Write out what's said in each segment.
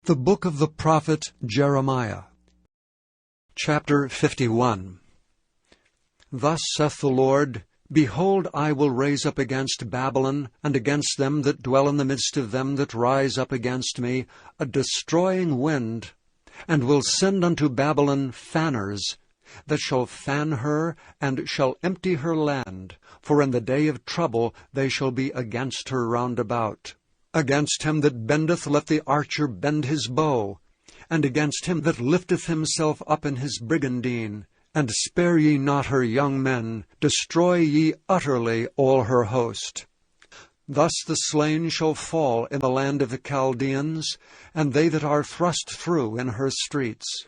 The book of the prophet Jeremiah. Chapter 51. Thus saith the Lord, Behold, I will raise up against Babylon, and against them that dwell in the midst of them that rise up against me, a destroying wind, and will send unto Babylon fanners, that shall fan her, and shall empty her land, for in the day of trouble they shall be against her round about. Against him that bendeth let the archer bend his bow, and against him that lifteth himself up in his brigandine. And spare ye not her young men, destroy ye utterly all her host. Thus the slain shall fall in the land of the Chaldeans, and they that are thrust through in her streets.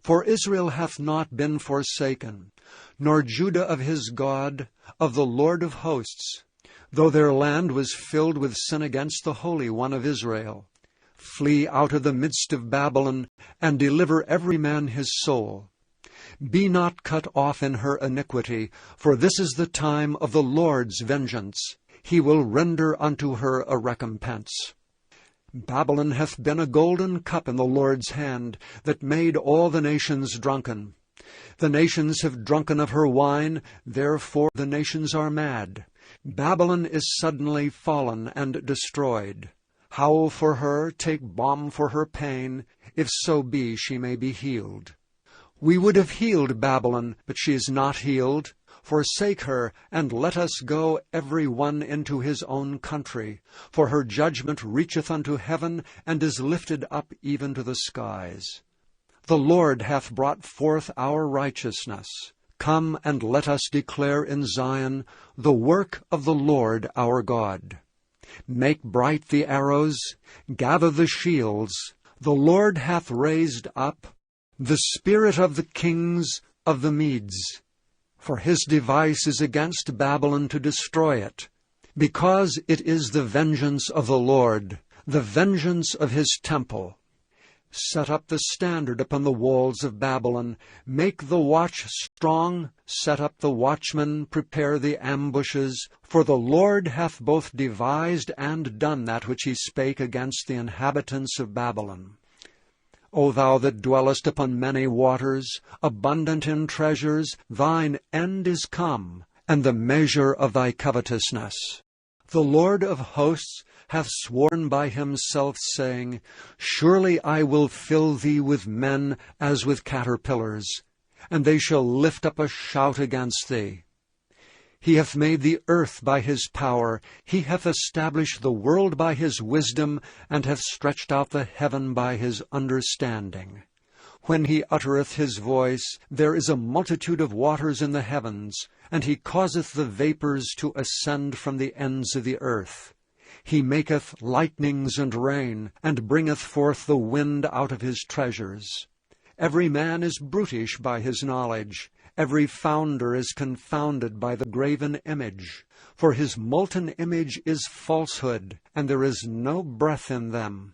For Israel hath not been forsaken, nor Judah of his God, of the Lord of hosts, though their land was filled with sin against the Holy One of Israel. Flee out of the midst of Babylon, and deliver every man his soul. Be not cut off in her iniquity, for this is the time of the Lord's vengeance. He will render unto her a recompense. Babylon hath been a golden cup in the Lord's hand, that made all the nations drunken. The nations have drunken of her wine, therefore the nations are mad. Babylon is suddenly fallen and destroyed. Howl for her, take balm for her pain, if so be she may be healed. We would have healed Babylon, but she is not healed. Forsake her, and let us go every one into his own country. For her judgment reacheth unto heaven, and is lifted up even to the skies. The Lord hath brought forth our righteousness. Come and let us declare in Zion the work of the Lord our God. Make bright the arrows, gather the shields. The Lord hath raised up the spirit of the kings of the Medes. For his device is against Babylon to destroy it, because it is the vengeance of the Lord, the vengeance of his temple. Set up the standard upon the walls of Babylon. Make the watch strong. Set up the watchmen. Prepare the ambushes. For the Lord hath both devised and done that which he spake against the inhabitants of Babylon. O thou that dwellest upon many waters, abundant in treasures, thine end is come, and the measure of thy covetousness. The Lord of hosts hath sworn by himself, saying, Surely I will fill thee with men as with caterpillars, and they shall lift up a shout against thee. He hath made the earth by his power, he hath established the world by his wisdom, and hath stretched out the heaven by his understanding. When he uttereth his voice, there is a multitude of waters in the heavens, and he causeth the vapors to ascend from the ends of the earth. He maketh lightnings and rain, and bringeth forth the wind out of his treasures. Every man is brutish by his knowledge. Every founder is confounded by the graven image. For his molten image is falsehood, and there is no breath in them.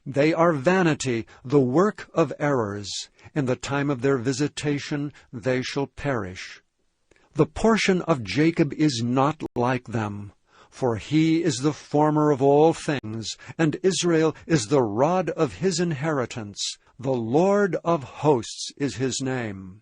They are vanity, the work of errors. In the time of their visitation they shall perish. The portion of Jacob is not like them, for he is the former of all things, and Israel is the rod of his inheritance. The Lord of hosts is his name.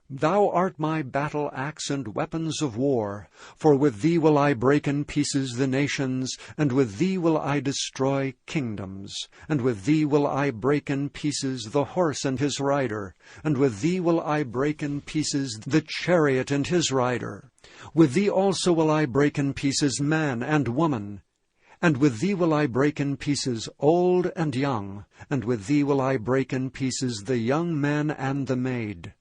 Thou art my battle axe and weapons of war, for with thee will I break in pieces the nations, and with thee will I destroy kingdoms, and with thee will I break in pieces the horse and his rider, and with thee will I break in pieces the chariot and his rider. With thee also will I break in pieces man and woman, and with thee will I break in pieces old and young, and with thee will I break in pieces the young man and the maid.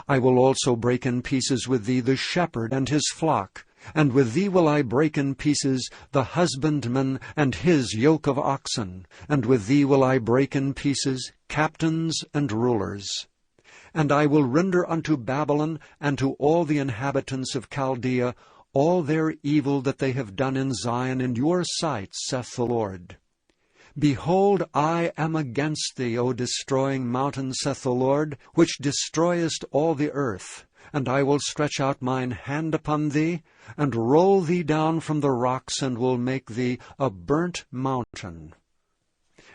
I will also break in pieces with thee the shepherd and his flock, and with thee will I break in pieces the husbandman and his yoke of oxen, and with thee will I break in pieces captains and rulers. And I will render unto Babylon and to all the inhabitants of Chaldea all their evil that they have done in Zion in your sight, saith the Lord. Behold, I am against thee, O destroying mountain, saith the Lord, which destroyest all the earth. And I will stretch out mine hand upon thee, and roll thee down from the rocks, and will make thee a burnt mountain.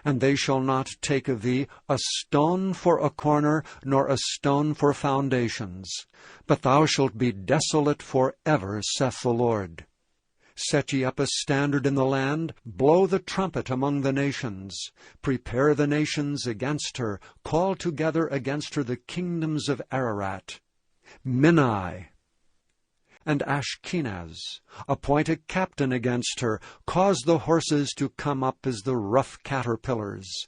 and they shall not take of thee a stone for a corner, nor a stone for foundations. But thou shalt be desolate for ever, saith the Lord. Set ye up a standard in the land, blow the trumpet among the nations. Prepare the nations against her, call together against her the kingdoms of Ararat, Minai, and Ashkenaz. Appoint a captain against her, cause the horses to come up as the rough caterpillars.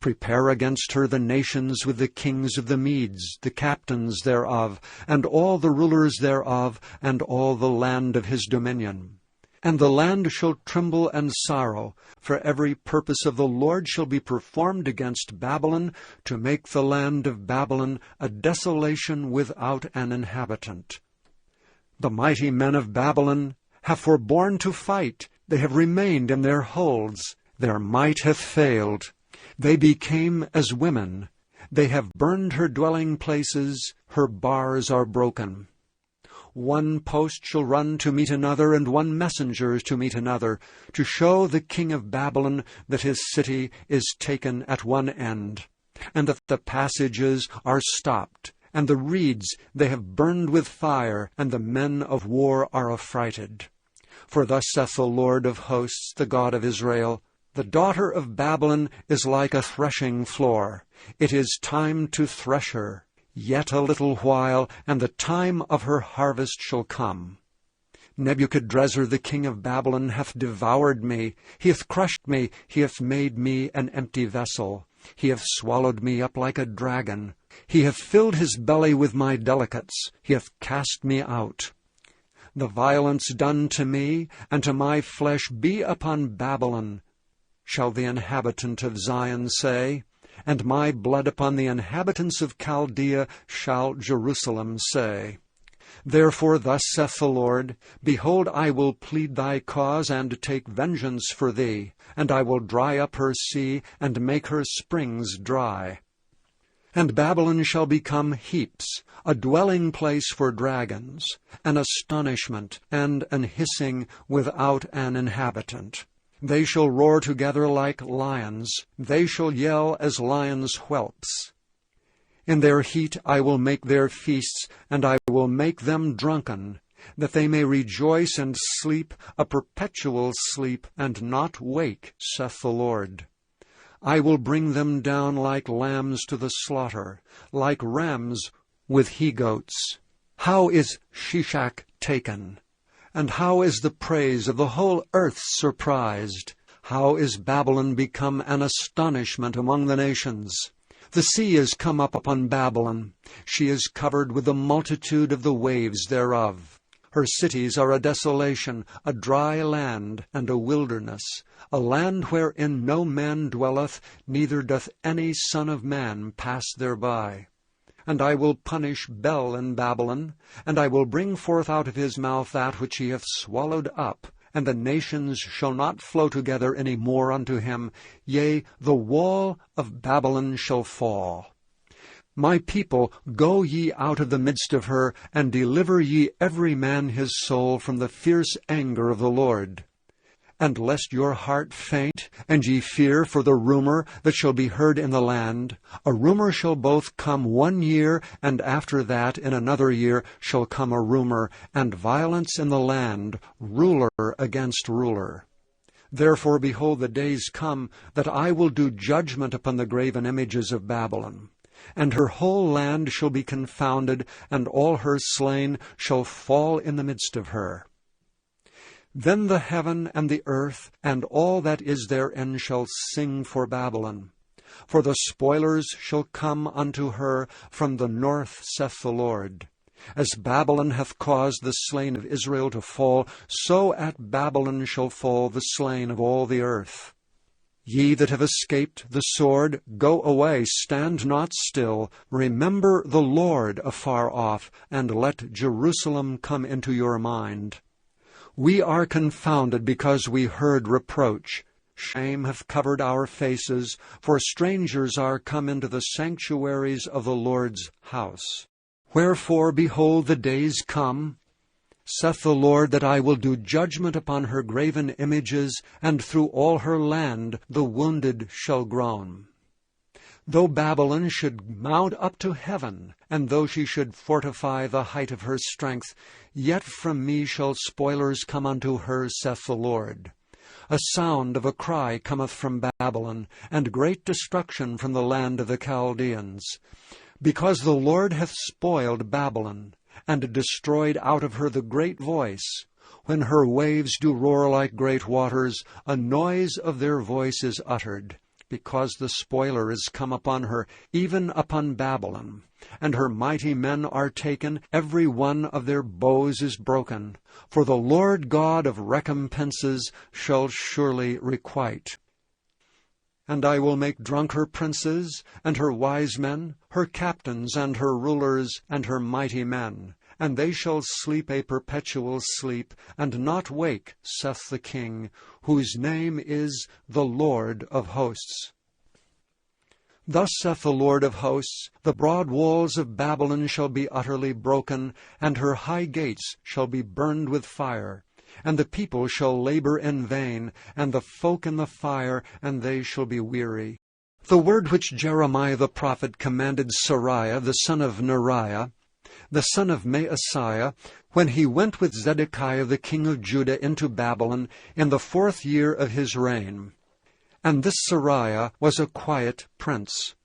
Prepare against her the nations with the kings of the Medes, the captains thereof, and all the rulers thereof, and all the land of his dominion. And the land shall tremble and sorrow, for every purpose of the Lord shall be performed against Babylon, to make the land of Babylon a desolation without an inhabitant. The mighty men of Babylon have forborne to fight, they have remained in their holds, their might hath failed. They became as women, they have burned her dwelling places, her bars are broken. One post shall run to meet another, and one messenger to meet another, to show the king of Babylon that his city is taken at one end, and that the passages are stopped, and the reeds they have burned with fire, and the men of war are affrighted. For thus saith the Lord of hosts, the God of Israel, the daughter of Babylon is like a threshing floor. It is time to thresh her. Yet a little while, and the time of her harvest shall come. Nebuchadrezzar the king of Babylon hath devoured me, he hath crushed me, he hath made me an empty vessel. He hath swallowed me up like a dragon. He hath filled his belly with my delicates, he hath cast me out. The violence done to me, and to my flesh be upon Babylon, shall the inhabitant of Zion say, and my blood upon the inhabitants of Chaldea shall Jerusalem say. Therefore thus saith the Lord, Behold, I will plead thy cause, and take vengeance for thee, and I will dry up her sea, and make her springs dry. And Babylon shall become heaps, a dwelling place for dragons, an astonishment, and an hissing without an inhabitant. They shall roar together like lions, they shall yell as lions' whelps. In their heat I will make their feasts, and I will make them drunken, that they may rejoice and sleep, a perpetual sleep, and not wake, saith the Lord. I will bring them down like lambs to the slaughter, like rams with he-goats. How is Shishak taken? And how is the praise of the whole earth surprised? How is Babylon become an astonishment among the nations? The sea is come up upon Babylon. She is covered with the multitude of the waves thereof. Her cities are a desolation, a dry land, and a wilderness, a land wherein no man dwelleth, neither doth any son of man pass thereby. And I will punish Bel in Babylon, and I will bring forth out of his mouth that which he hath swallowed up, and the nations shall not flow together any more unto him. Yea, the wall of Babylon shall fall. My people, go ye out of the midst of her, and deliver ye every man his soul from the fierce anger of the Lord. And lest your heart faint, and ye fear for the rumor that shall be heard in the land, a rumor shall both come 1 year, and after that in another year shall come a rumor, and violence in the land, ruler against ruler. Therefore, behold, the days come that I will do judgment upon the graven images of Babylon. And her whole land shall be confounded, and all her slain shall fall in the midst of her. Then the heaven and the earth and all that is therein shall sing for Babylon. For the spoilers shall come unto her from the north, saith the Lord. As Babylon hath caused the slain of Israel to fall, so at Babylon shall fall the slain of all the earth. Ye that have escaped the sword, go away, stand not still. Remember the Lord afar off, and let Jerusalem come into your mind. We are confounded because we heard reproach. Shame hath covered our faces, for strangers are come into the sanctuaries of the Lord's house. Wherefore, behold, the days come, Saith the Lord, that I will do judgment upon her graven images, and through all her land the wounded shall groan. Though Babylon should mount up to heaven, and though she should fortify the height of her strength, yet from me shall spoilers come unto her, saith the Lord. A sound of a cry cometh from Babylon, and great destruction from the land of the Chaldeans. Because the Lord hath spoiled Babylon, and destroyed out of her the great voice. When her waves do roar like great waters, a noise of their voice is uttered. Because the spoiler is come upon her, even upon Babylon. And her mighty men are taken, every one of their bows is broken. For the Lord God of recompenses shall surely requite. And I will make drunk her princes, and her wise men, her captains, and her rulers, and her mighty men. And they shall sleep a perpetual sleep, and not wake, saith the King, whose name is the Lord of hosts. Thus saith the Lord of hosts, the broad walls of Babylon shall be utterly broken, and her high gates shall be burned with fire. And the people shall labor in vain, and the folk in the fire, and they shall be weary. The word which Jeremiah the prophet commanded Seraiah the son of Neriah, the son of Maaseiah, when he went with Zedekiah the king of Judah into Babylon in the 4th year of his reign. And this Seraiah was a quiet prince.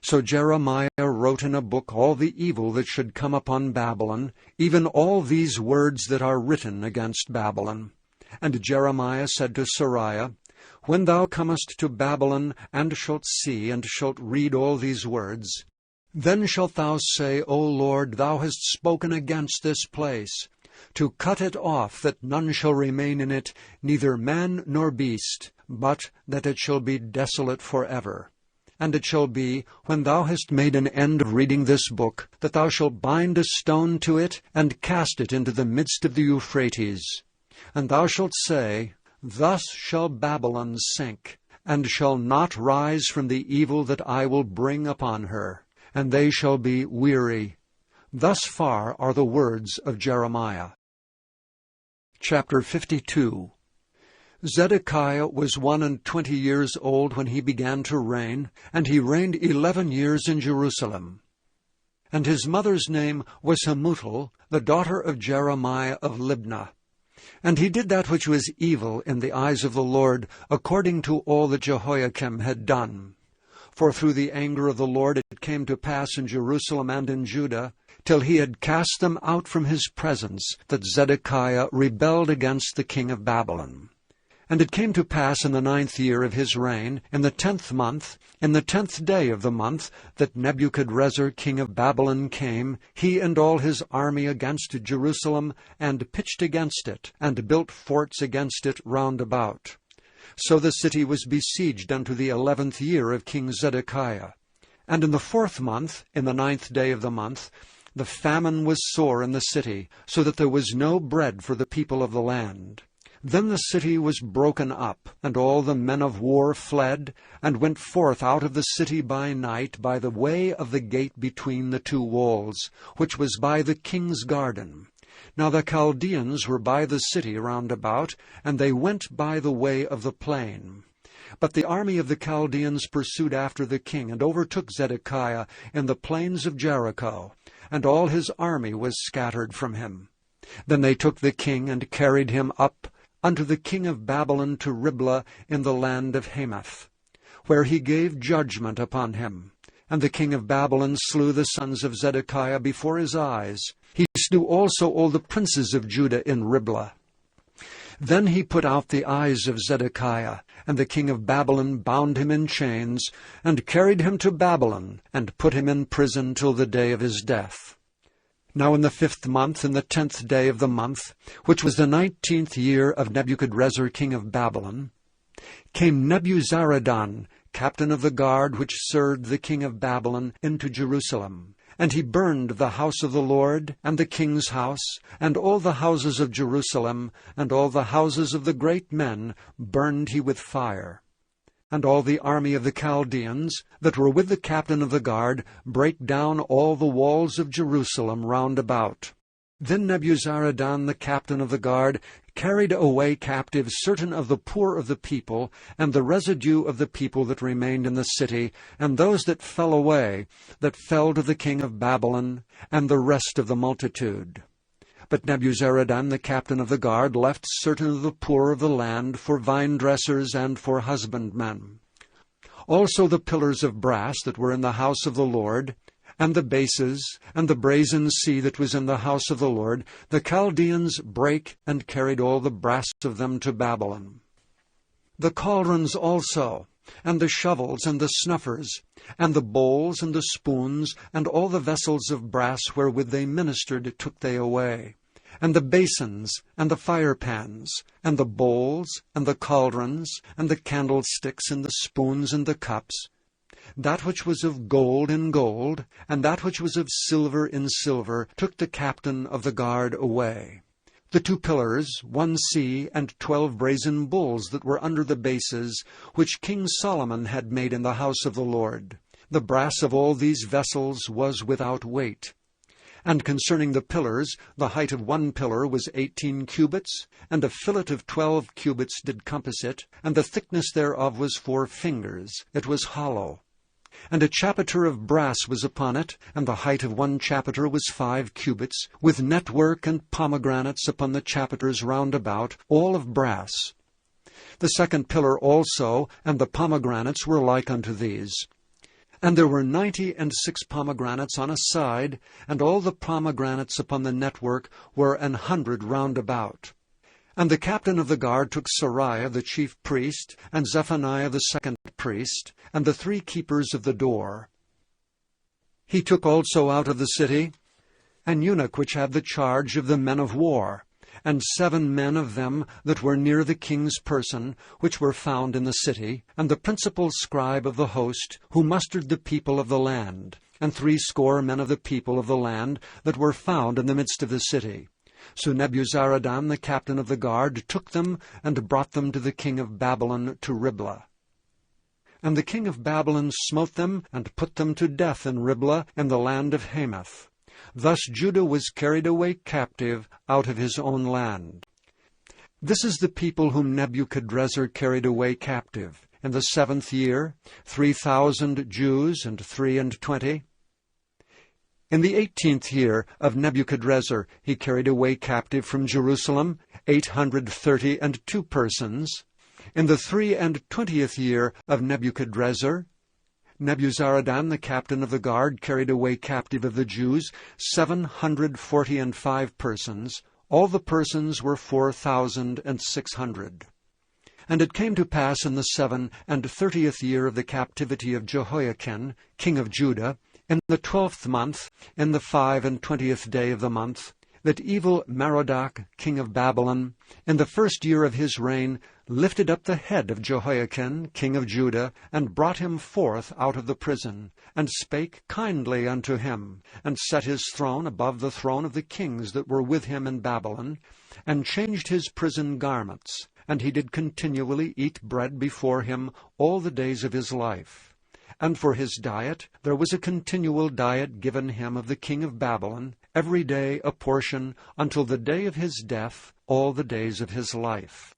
So Jeremiah wrote in a book all the evil that should come upon Babylon, even all these words that are written against Babylon. And Jeremiah said to Seraiah, When thou comest to Babylon, and shalt see, and shalt read all these words, then shalt thou say, O Lord, thou hast spoken against this place, to cut it off, that none shall remain in it, neither man nor beast, but that it shall be desolate forever. And it shall be, when thou hast made an end of reading this book, that thou shalt bind a stone to it, and cast it into the midst of the Euphrates. And thou shalt say, Thus shall Babylon sink, and shall not rise from the evil that I will bring upon her. And they shall be weary. Thus far are the words of Jeremiah. Chapter 52. Zedekiah was 21 years old when he began to reign, and he reigned 11 years in Jerusalem. And his mother's name was Hamutal, the daughter of Jeremiah of Libnah. And he did that which was evil in the eyes of the Lord, according to all that Jehoiakim had done. For through the anger of the Lord it came to pass in Jerusalem and in Judah, till he had cast them out from his presence, that Zedekiah rebelled against the king of Babylon. And it came to pass in the 9th year of his reign, in the 10th month, in the 10th day of the month, that Nebuchadrezzar king of Babylon came, he and all his army, against Jerusalem, and pitched against it, and built forts against it round about. So the city was besieged unto the 11th year of King Zedekiah. And in the 4th month, in the 9th day of the month, the famine was sore in the city, so that there was no bread for the people of the land. Then the city was broken up, and all the men of war fled, and went forth out of the city by night by the way of the gate between the two walls, which was by the king's garden. Now the Chaldeans were by the city round about, and they went by the way of the plain. But the army of the Chaldeans pursued after the king, and overtook Zedekiah in the plains of Jericho, and all his army was scattered from him. Then they took the king, and carried him up unto the king of Babylon to Riblah in the land of Hamath, where he gave judgment upon him. And the king of Babylon slew the sons of Zedekiah before his eyes. He slew also all the princes of Judah in Riblah. Then he put out the eyes of Zedekiah, and the king of Babylon bound him in chains, and carried him to Babylon, and put him in prison till the day of his death. Now in the 5th month, in the 10th day of the month, which was the 19th year of Nebuchadrezzar king of Babylon, came Nebuzaradan, captain of the guard which served the king of Babylon, into Jerusalem. And he burned the house of the Lord, and the king's house, and all the houses of Jerusalem, and all the houses of the great men burned he with fire. And all the army of the Chaldeans, that were with the captain of the guard, brake down all the walls of Jerusalem round about. Then Nebuzaradan the captain of the guard carried away captive certain of the poor of the people, and the residue of the people that remained in the city, and those that fell away, that fell to the king of Babylon, and the rest of the multitude. But Nebuzaradan the captain of the guard left certain of the poor of the land for vine-dressers and for husbandmen. Also the pillars of brass that were in the house of the Lord, and the bases, and the brazen sea that was in the house of the Lord, the Chaldeans brake and carried all the brass of them to Babylon. The cauldrons also, and the shovels, and the snuffers, and the bowls, and the spoons, and all the vessels of brass wherewith they ministered took they away, and the basins, and the firepans, and the bowls, and the cauldrons, and the candlesticks, and the spoons, and the cups, that which was of gold in gold, and that which was of silver in silver, took the captain of the guard away. The 2 pillars, 1 sea, and 12 brazen bulls that were under the bases, which King Solomon had made in the house of the Lord. The brass of all these vessels was without weight. And concerning the pillars, the height of 1 pillar was 18 cubits, and a fillet of 12 cubits did compass it, and the thickness thereof was 4 fingers. It was hollow. And a chapiter of brass was upon it, and the height of 1 chapiter was 5 cubits, with network and pomegranates upon the chapiters round about, all of brass. The 2nd pillar also, and the pomegranates were like unto these. And there were 96 pomegranates on a side, and all the pomegranates upon the network were 100 round about. And the captain of the guard took Sariah the chief priest, and Zephaniah the 2nd priest, and the 3 keepers of the door. He took also out of the city an eunuch which had the charge of the men of war, and 7 men of them that were near the king's person, which were found in the city, and the principal scribe of the host, who mustered the people of the land, and 60 men of the people of the land that were found in the midst of the city. So Nebuzaradan the captain of the guard took them, and brought them to the king of Babylon to Riblah. And the king of Babylon smote them, and put them to death in Riblah, in the land of Hamath. Thus Judah was carried away captive out of his own land. This is the people whom Nebuchadrezzar carried away captive. In the 7th year, 3,000 Jews and 23. In the 18th year of Nebuchadrezzar he carried away captive from Jerusalem 832 persons. In the 23 year of Nebuchadrezzar, Nebuzaradan the captain of the guard carried away captive of the Jews 745 persons. All the persons were 4,600. And it came to pass in the 37th year of the captivity of Jehoiachin, king of Judah, in the 12th month, in the 25th day of the month, that evil Merodach, king of Babylon, in the 1st year of his reign, lifted up the head of Jehoiachin, king of Judah, and brought him forth out of the prison, and spake kindly unto him, and set his throne above the throne of the kings that were with him in Babylon, and changed his prison garments, and he did continually eat bread before him all the days of his life. And for his diet there was a continual diet given him of the king of Babylon, every day a portion, until the day of his death, all the days of his life.